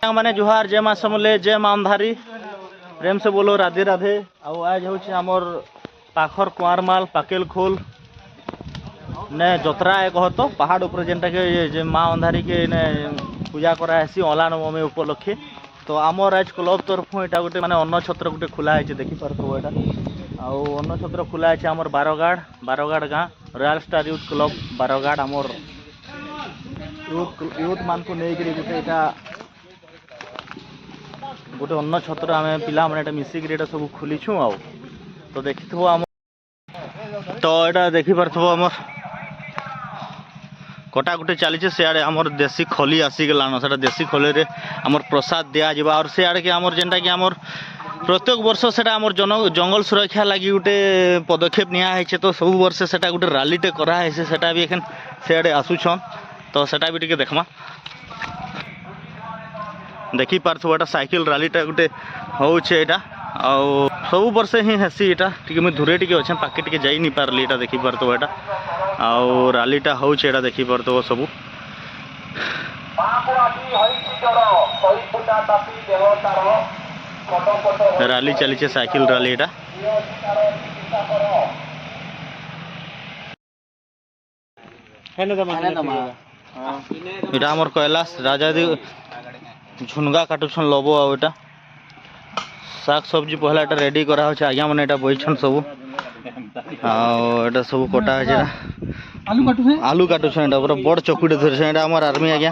माने जुहार जय मां समले जय मां अंधारी प्रेम से बोलो राधे राधे। आउ आज हूँ आमर पाखर कुआरमाल पाकेल खोल ने जतरा एक तो पहाड़ ऊपर जेनटा के माँ अंधारी के ने पूजा करासी अला नवमी उपलक्षे। तो आमर आज क्लब तरफ यहाँ गोटे माने अन्न छत्र गोटे खोला है देखिपार यहाँ आउ अन्न छत्र खोला है आमर बारगाड़ गाँ रॉयल स्टार यूथ क्लब बारगाड़ आमर यूथ मान को लेकर गोटे गोटे अन्न छत्र आम पिला मैंने मिसिक सब खोलीछू आ तो देखि आम तो यहाँ देखिपार आमर कटा गुटे चली सियाड़े आमर देसी खली आसीगलान से देसी खली आमर प्रसाद दिज्व और सियाड़े कि आमर जेनटा कि आमर प्रत्येक वर्ष से आमर जंगल सुरक्षा लगी गोटे पदक्षेप निया तो सब वर्ष से गोटे रैलीटे कराई से भी एखन सियाड़े आसुछन तो सेटा भी टिके देखमा देखी पार्थो एटा साइकिल रैलीटा गोटे होउछे एटा आउ सब वर्ष ही हेसी एटा टिके मुझे दूरे टिके अच्छे पाके टिके जाई नहीं पारली एटा देखी पार्थो एटा आउ रैलीटा होउछे एटा देखी पार्थो सब रैली चली साइकिल रैली एटा आमर कैलाश राजा दी झुनगा काटुछन लबो आटा शाक सब्जी पहला एटा रेडी करा होछ आज्ञा माने एटा बइछन सब आ सब कटा है आलू काटुछन एटा पूरा बड़ चकुटे धरछन एटा हमर आर्मी आज्ञा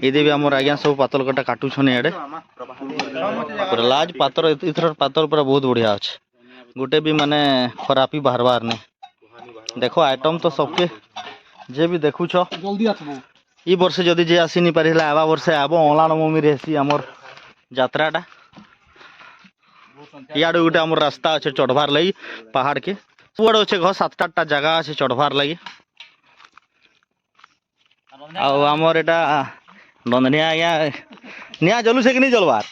इदे भी हमर आज्ञा सब पातल कटा काटुछन एडे पूरा लाज पातर इथर पातर पूरा बहुत बढ़िया अछि गोटे भी माने खरापी बाहरबार ने देखो आइटम तो सबके जे भी देखु छ जल्दी आसबो ई वर्ष जदी जे आसी नि पारिला आबा वर्ष आबो अला नवमी रेसी हमर यात्राटा याडो गोटे हमर रास्ता अच्छे चढ़वार लगी पहाड़ के बड़ अच्छे घर 7-8टा जगह अच्छे चढ़वार लगी आउ हमर एटा नंदनिया आज्ञा निया जलू से कि नहीं जलवार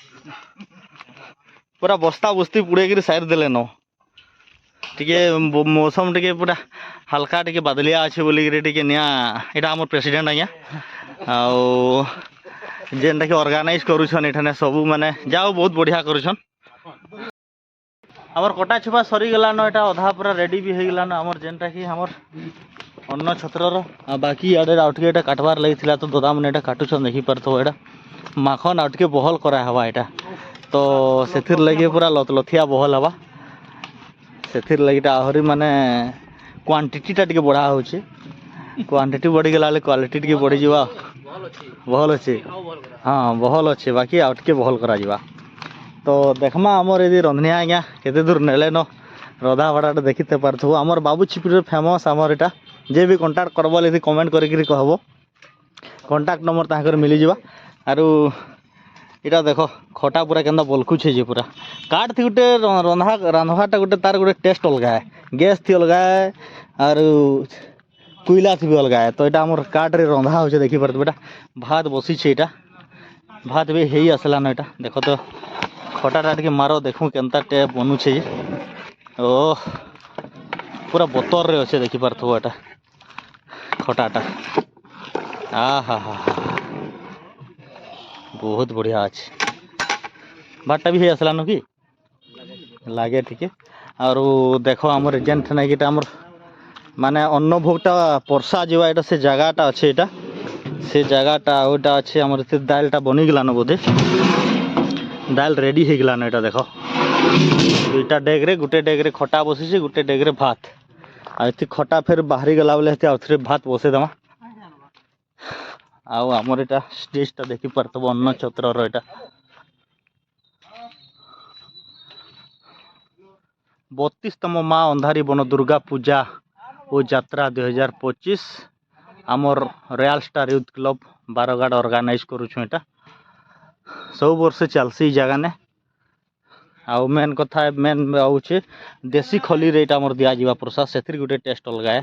पूरा बस्ता बस्ती पुड़े कर साइड देले न टिके मौसम टिके पूरा हल्का टिके बादलिया अच्छे बोलिक टिके निया एटा हमर प्रेसिडेंट आज्ञा आउ जेनटा कि ऑर्गेनाइज करूछन एठाने सब माने जाओ बहुत बढ़िया करूछन हमर कटा छुपा सरी गलान एटा अधा पूरा रेडी भी हो गलान हमर जेनटा कि हमर अन्न छत्रर बाकी आडे आउटके एटा काटवार लगिथिला तो दादा माने एटा काटुछन देखि परथो एटा माखन आउटके बहल करा हवा एटा तो सेथिर लगे पूरा लथलथिया बहल हवा सेथिर लगिटा आहरी माने क्वांटिटीटा टिके बढ़ा होचे क्वांटिटी बढ़ी गला क्वालिटी टिके बढ़ी जीवा बहल अच्छे हाँ बहल अच्छे बाकी आउटके बहल करा जीवा तो देखमा आमर यदि रंधनिया आज्ञा केते दूर नेले न रधा भाड़ा देखते पार्थो आमर बाबू चिपिर फेमस आमर एटा जे भी कांटेक्ट करबो यदि कमेंट करिक कहबो कांटेक्ट नंबर ताकर मिली जीवा आरु इटा देखो खटा पूरा केंदा बलकुछे जे पूरा काट थी गोटे रांधवाटा गोटे तार गोटे टेस्ट अलग है गैस थी अलग है आरु कोयला थी भी अलग है तो यहाँ आमर काट रे रंधा हो देखी पार्थ बेटा भात बसी यहाँ भात भी ही आसलान यहाँ देख तो खटाटा टे मारो देखूँ केनता टे बनुचे ओह पूरा बोतर रे अच्छे देखी पार्थ यहाँ खटाटा हा बहुत बढ़िया अच्छे भातटा भी आसलान कि लगे टिके और देख आमर एजेंट ना कि आमर माने अन्न भोगटा परसा जीवा एटा से जगहटा अच्छे एटा से जगहटा ओटा अच्छे आमर दालटा बनी गलान बोधे दाल रेडी हो गलान एटा देख दुईटा डेगरे गोटे डेगरे खटा बसी गोटे डेगरे भात आती खटा फिर बाहरी गला बेले आउे भात बसई देमा आउ आमर एटा स्टेजटा देखी पारथबो अन्न छत्रर एटा 32तम माँ अंधारी बन दुर्गा पूजा ओ यात्रा 2025 आमर रॉयल स्टार यूथ क्लब बारगाड़ ऑर्गेनाइज करूछु एटा सब वर्ष चलसी जगह ने आउ मेन कथा मेन आउचे देसी खली रे एटा आमर दिया जीवा प्रसाद सेतिर गुटे टेस्ट अलगा है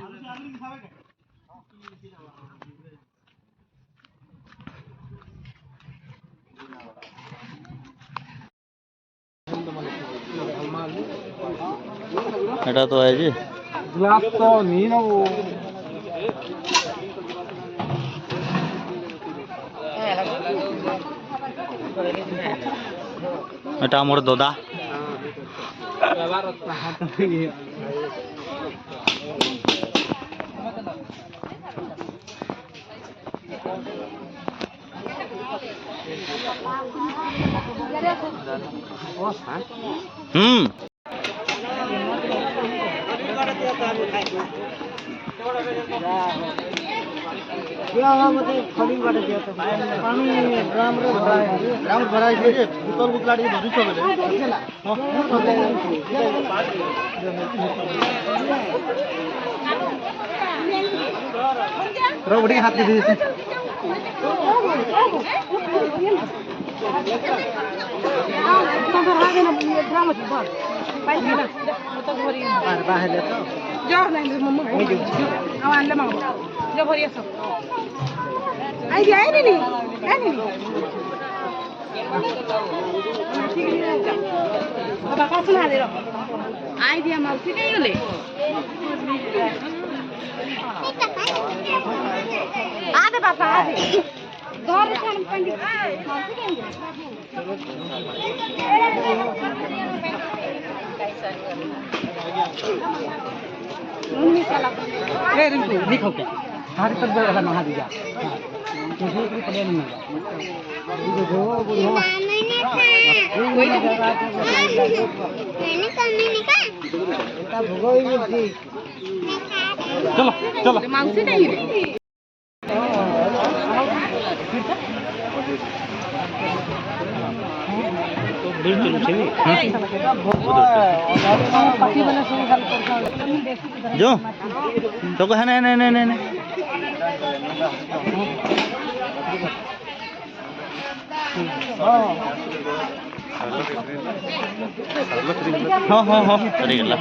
एटा तो है जी ग्लास तो नहीं ना वो এটা আমার দাদা बड़ी हाथ दे आइडिया माउसी नहीं गले आदे पापा आदे घर छान पंडित माउसी केंगे मम्मी चला रे रिंकू लिखो के हाथ पर बड़ा नहा दिया मुझे कोई प्लान नहीं है जो बुढ़ो कोई जगह मैंने करने नहीं का बेटा भगोई मिलती चलो चलो माउसी नहीं रे जो तो है नहीं हाँ सरी गला